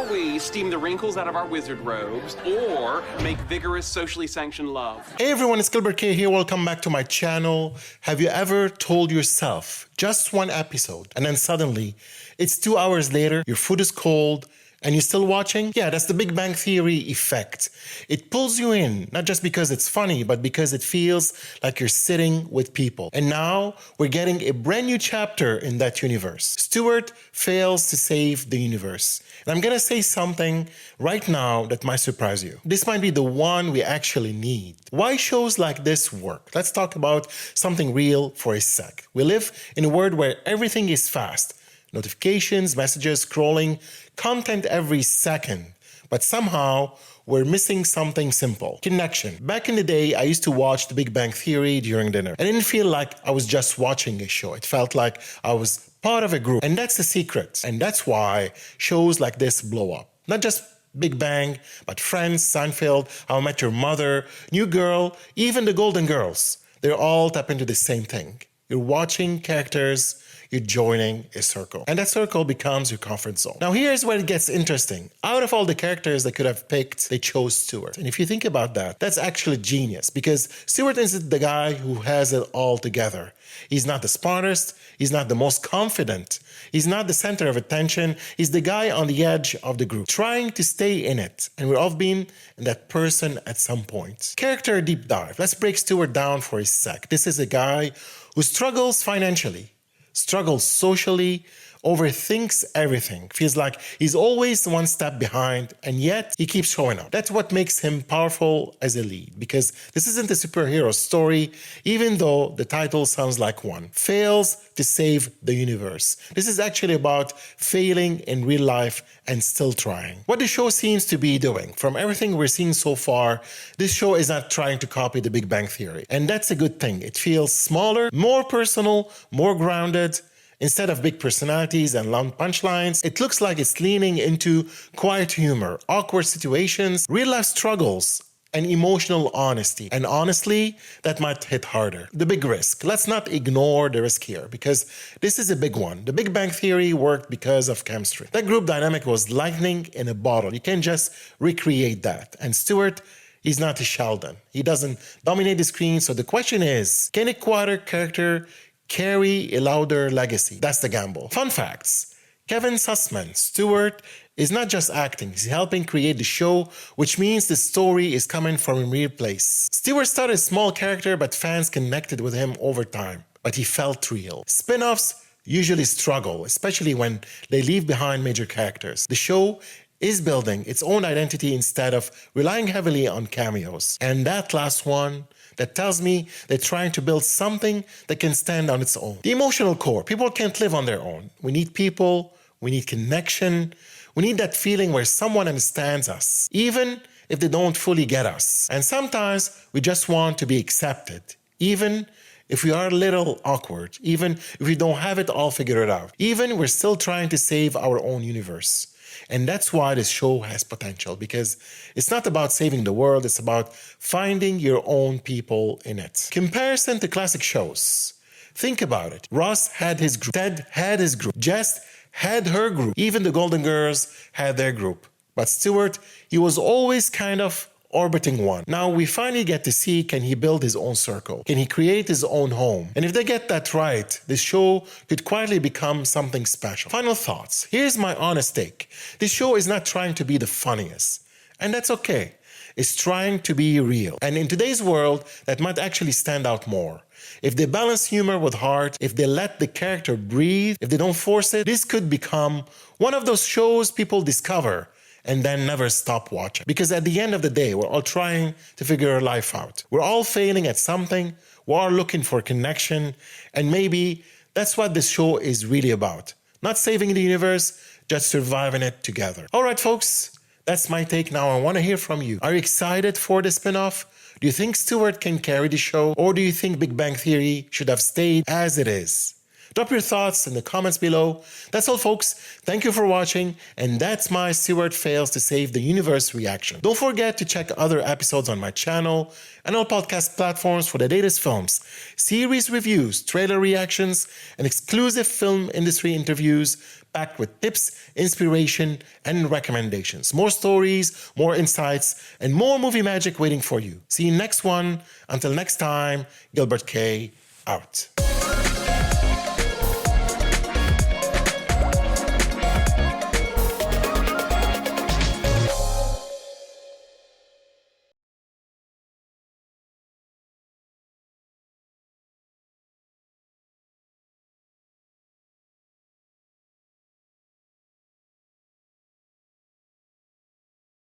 we steam the wrinkles out of our wizard robes or make vigorous, socially sanctioned love. Hey everyone, it's Gilbert.K here. Welcome back to my channel. Have you ever told yourself just one episode and then suddenly it's 2 hours later, your food is cold, and you're still watching? Yeah, that's the Big Bang Theory effect. It pulls you in, not just because it's funny, but because it feels like you're sitting with people. And now we're getting a brand new chapter in that universe. Stuart fails to save the universe. And I'm gonna say something right now that might surprise you. This might be the one we actually need. Why shows like this work? Let's talk about something real for a sec. We live in a world where everything is fast. Notifications, messages, scrolling, content every second. But somehow, we're missing something simple. Connection. Back in the day, I used to watch The Big Bang Theory during dinner. I didn't feel like I was just watching a show. It felt like I was part of a group. And that's the secret. And that's why shows like this blow up. Not just Big Bang, but Friends, Seinfeld, How I Met Your Mother, New Girl, even The Golden Girls. They're all tap into the same thing. You're watching characters, you're joining a circle. And that circle becomes your comfort zone. Now here's where it gets interesting. Out of all the characters they could have picked, they chose Stuart. And if you think about that, that's actually genius because Stuart isn't the guy who has it all together. He's not the smartest, he's not the most confident, he's not the center of attention, he's the guy on the edge of the group, trying to stay in it. And we've all been that person at some point. Character deep dive. Let's break Stuart down for a sec. This is a guy who struggles financially, struggles socially, overthinks everything, feels like he's always one step behind, and yet he keeps showing up. That's what makes him powerful as a lead, because this isn't a superhero story, even though the title sounds like one. Fails to save the universe. This is actually about failing in real life and still trying. What the show seems to be doing, from everything we're seeing so far, this show is not trying to copy the Big Bang Theory. And that's a good thing. It feels smaller, more personal, more grounded. Instead of big personalities and long punchlines, it looks like it's leaning into quiet humor, awkward situations, real-life struggles, and emotional honesty. And honestly, that might hit harder. The big risk. Let's not ignore the risk here, because this is a big one. The Big Bang Theory worked because of chemistry. That group dynamic was lightning in a bottle. You can't just recreate that. And Stuart, he's not a Sheldon. He doesn't dominate the screen. So the question is, can a quieter character carry a louder legacy? That's the gamble. Fun facts. Kevin Sussman, Stuart, is not just acting, he's helping create the show, which means the story is coming from a real place. Stuart started a small character, but fans connected with him over time. But he felt real. Spin-offs usually struggle, especially when they leave behind major characters. The show is building its own identity instead of relying heavily on cameos. And that last one, that tells me they're trying to build something that can stand on its own. The emotional core. People can't live on their own. We need people, we need connection, we need that feeling where someone understands us, even if they don't fully get us. And sometimes we just want to be accepted, even if we are a little awkward, even if we don't have it all figured out, even we're still trying to save our own universe. And that's why this show has potential, because it's not about saving the world, it's about finding your own people in it. Comparison to classic shows. Think about it. Ross had his group, Ted had his group, Jess had her group, even the Golden Girls had their group. But Stuart, he was always kind of orbiting one. Now we finally get to see, can he build his own circle? Can he create his own home? And if they get that right, this show could quietly become something special. Final thoughts. Here's my honest take. This show is not trying to be the funniest. And that's okay. It's trying to be real. And in today's world, that might actually stand out more. If they balance humor with heart, if they let the character breathe, if they don't force it, this could become one of those shows people discover and then never stop watching. Because at the end of the day, we're all trying to figure our life out. We're all failing at something, we're all looking for connection, and maybe that's what this show is really about. Not saving the universe, just surviving it together. All right, folks, that's my take now. I want to hear from you. Are you excited for the spinoff? Do you think Stuart can carry the show? Or do you think Big Bang Theory should have stayed as it is? Drop your thoughts in the comments below. That's all, folks. Thank you for watching, and that's my Stuart Fails to Save the Universe reaction. Don't forget to check other episodes on my channel and all podcast platforms for the latest films, series reviews, trailer reactions, and exclusive film industry interviews packed with tips, inspiration, and recommendations. More stories, more insights, and more movie magic waiting for you. See you next one. Until next time, Gilbert.K out.